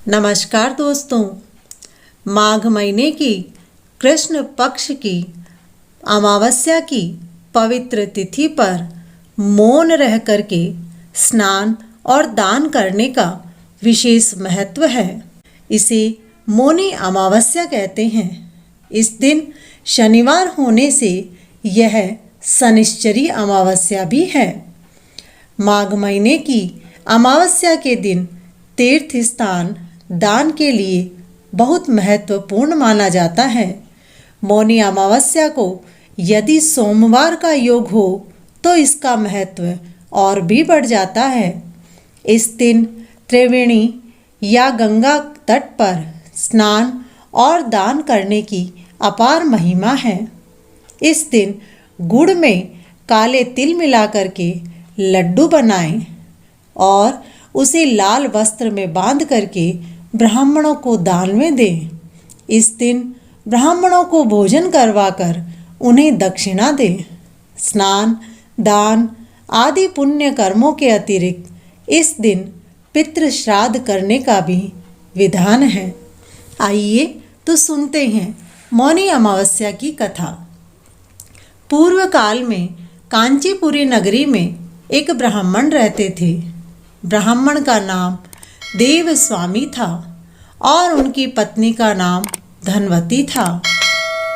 नमस्कार दोस्तों। माघ महीने की कृष्ण पक्ष की अमावस्या की पवित्र तिथि पर मौन रह करके स्नान और दान करने का विशेष महत्व है। इसे मौनी अमावस्या कहते हैं। इस दिन शनिवार होने से यह शनिश्चरी अमावस्या भी है। माघ महीने की अमावस्या के दिन तीर्थ स्थान दान के लिए बहुत महत्वपूर्ण माना जाता है। मौनी अमावस्या को यदि सोमवार का योग हो तो इसका महत्व और भी बढ़ जाता है। इस दिन त्रिवेणी या गंगा तट पर स्नान और दान करने की अपार महिमा है। इस दिन गुड़ में काले तिल मिलाकर के लड्डू बनाएं और उसे लाल वस्त्र में बांध करके ब्राह्मणों को दान में दें। इस दिन ब्राह्मणों को भोजन करवाकर उन्हें दक्षिणा दें। स्नान, दान आदि पुण्य कर्मों के अतिरिक्त इस दिन पितृ श्राद्ध करने का भी विधान है। आइए तो सुनते हैं मौनी अमावस्या की कथा। पूर्व काल में कांचीपुरी नगरी में एक ब्राह्मण रहते थे। ब्राह्मण का नाम देवस्वामी था और उनकी पत्नी का नाम धनवती था।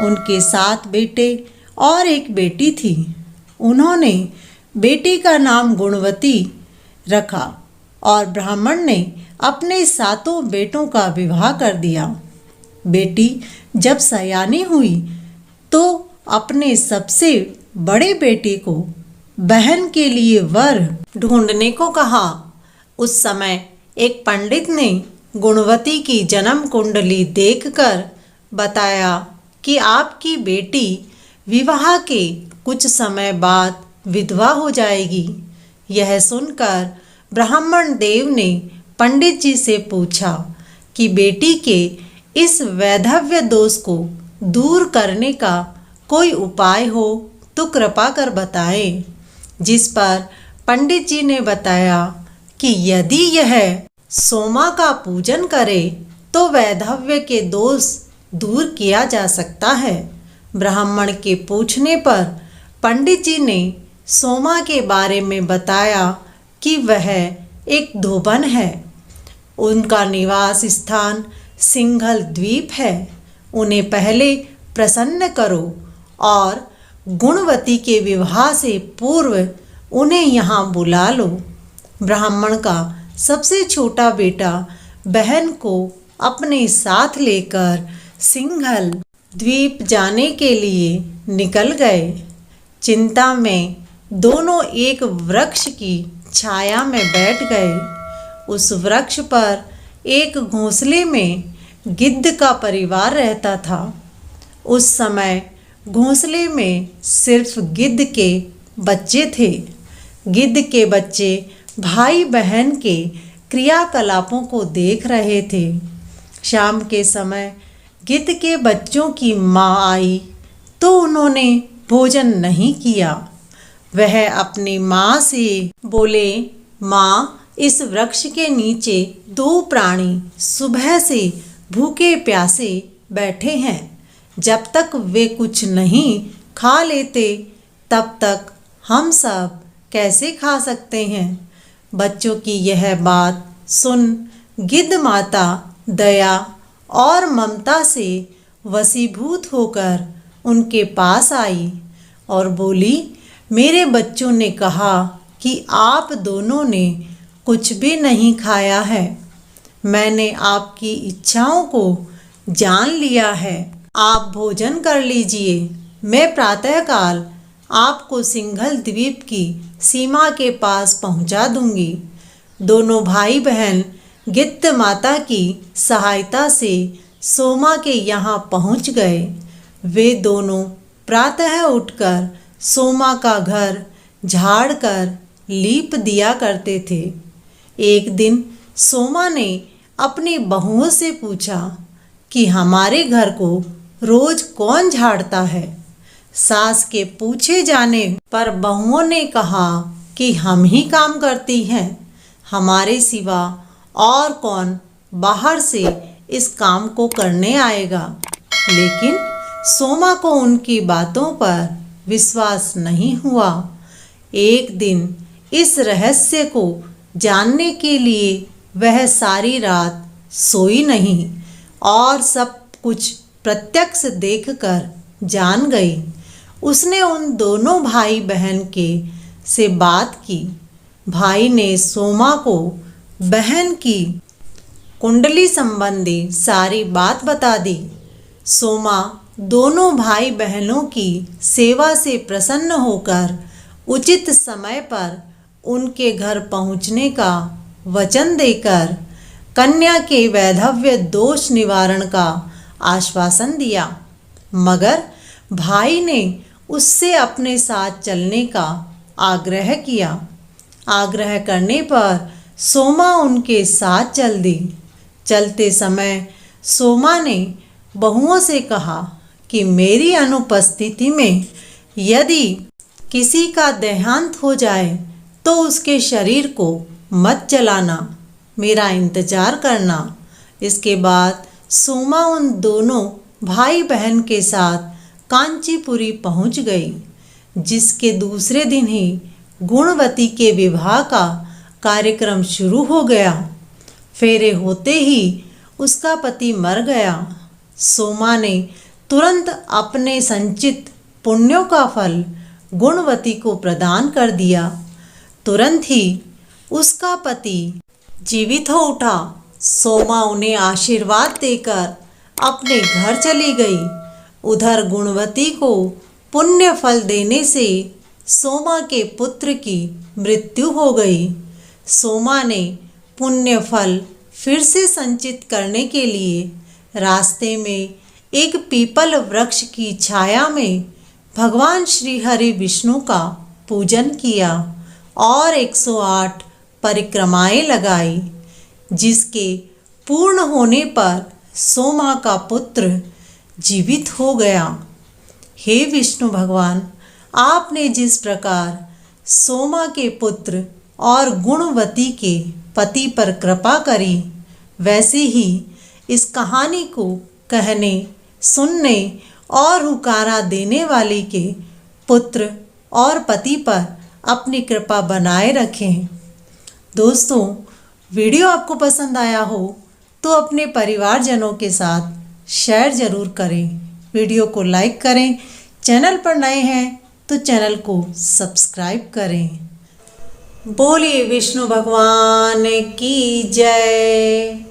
उनके 7 बेटे और एक बेटी थी। उन्होंने बेटी का नाम गुणवती रखा और ब्राह्मण ने अपने 7 बेटों का विवाह कर दिया। बेटी जब सयानी हुई तो अपने सबसे बड़े बेटे को बहन के लिए वर ढूंढने को कहा। उस समय एक पंडित ने गुणवती की जन्म कुंडली देखकर बताया कि आपकी बेटी विवाह के कुछ समय बाद विधवा हो जाएगी। यह सुनकर ब्राह्मण देव ने पंडित जी से पूछा कि बेटी के इस वैधव्य दोष को दूर करने का कोई उपाय हो तो कृपा कर बताएं। जिस पर पंडित जी ने बताया कि यदि यह सोमा का पूजन करे तो वैधव्य के दोष दूर किया जा सकता है। ब्राह्मण के पूछने पर पंडित जी ने सोमा के बारे में बताया कि वह एक धोबन है। उनका निवास स्थान सिंघल द्वीप है। उन्हें पहले प्रसन्न करो और गुणवती के विवाह से पूर्व उन्हें यहाँ बुला लो। ब्राह्मण का सबसे छोटा बेटा बहन को अपने साथ लेकर सिंघल द्वीप जाने के लिए निकल गए। चिंता में दोनों एक वृक्ष की छाया में बैठ गए। उस वृक्ष पर एक घोंसले में गिद्ध का परिवार रहता था। उस समय घोंसले में सिर्फ गिद्ध के बच्चे थे। गिद्ध के बच्चे भाई बहन के क्रियाकलापों को देख रहे थे। शाम के समय गिद्ध के बच्चों की माँ आई तो उन्होंने भोजन नहीं किया। वह अपनी माँ से बोले, माँ, इस वृक्ष के नीचे 2 प्राणी सुबह से भूखे प्यासे बैठे हैं। जब तक वे कुछ नहीं खा लेते तब तक हम सब कैसे खा सकते हैं। बच्चों की यह बात सुन गिद्ध माता दया और ममता से वशीभूत होकर उनके पास आई और बोली, मेरे बच्चों ने कहा कि आप दोनों ने कुछ भी नहीं खाया है। मैंने आपकी इच्छाओं को जान लिया है। आप भोजन कर लीजिए। मैं प्रातःकाल आपको सिंघल द्वीप की सीमा के पास पहुंचा दूंगी। दोनों भाई बहन गिद्ध माता की सहायता से सोमा के यहाँ पहुंच गए। वे दोनों प्रातः उठकर सोमा का घर झाड़ कर लीप दिया करते थे। एक दिन सोमा ने अपनी बहुओं से पूछा कि हमारे घर को रोज कौन झाड़ता है। सास के पूछे जाने पर बहुओं ने कहा कि हम ही काम करती हैं। हमारे सिवा और कौन बाहर से इस काम को करने आएगा। लेकिन सोमा को उनकी बातों पर विश्वास नहीं हुआ। एक दिन इस रहस्य को जानने के लिए वह सारी रात सोई नहीं और सब कुछ प्रत्यक्ष देखकर जान गई। उसने उन दोनों भाई बहन के से बात की। भाई ने सोमा को बहन की कुंडली संबंधी सारी बात बता दी। सोमा दोनों भाई बहनों की सेवा से प्रसन्न होकर उचित समय पर उनके घर पहुंचने का वचन देकर कन्या के वैधव्य दोष निवारण का आश्वासन दिया। मगर भाई ने उससे अपने साथ चलने का आग्रह किया। आग्रह करने पर सोमा उनके साथ चल दी। चलते समय सोमा ने बहुओं से कहा कि मेरी अनुपस्थिति में यदि किसी का देहांत हो जाए तो उसके शरीर को मत जलाना, मेरा इंतजार करना। इसके बाद सोमा उन दोनों भाई बहन के साथ कांचीपुरी पहुंच गई, जिसके दूसरे दिन ही गुणवती के विवाह का कार्यक्रम शुरू हो गया। फेरे होते ही उसका पति मर गया। सोमा ने तुरंत अपने संचित पुण्यों का फल गुणवती को प्रदान कर दिया। तुरंत ही उसका पति जीवित हो उठा। सोमा उन्हें आशीर्वाद देकर अपने घर चली गई। उधर गुणवती को पुण्य फल देने से सोमा के पुत्र की मृत्यु हो गई। सोमा ने पुण्य फल फिर से संचित करने के लिए रास्ते में एक पीपल वृक्ष की छाया में भगवान श्री हरि विष्णु का पूजन किया और 108 परिक्रमाएं लगाई, जिसके पूर्ण होने पर सोमा का पुत्र जीवित हो गया। हे विष्णु भगवान, आपने जिस प्रकार सोमा के पुत्र और गुणवती के पति पर कृपा करी, वैसे ही इस कहानी को कहने, सुनने और हुकारा देने वाले के पुत्र और पति पर अपनी कृपा बनाए रखें। दोस्तों, वीडियो आपको पसंद आया हो तो अपने परिवारजनों के साथ शेयर ज़रूर करें। वीडियो को लाइक करें। चैनल पर नए हैं तो चैनल को सब्सक्राइब करें। बोलिए विष्णु भगवान की जय।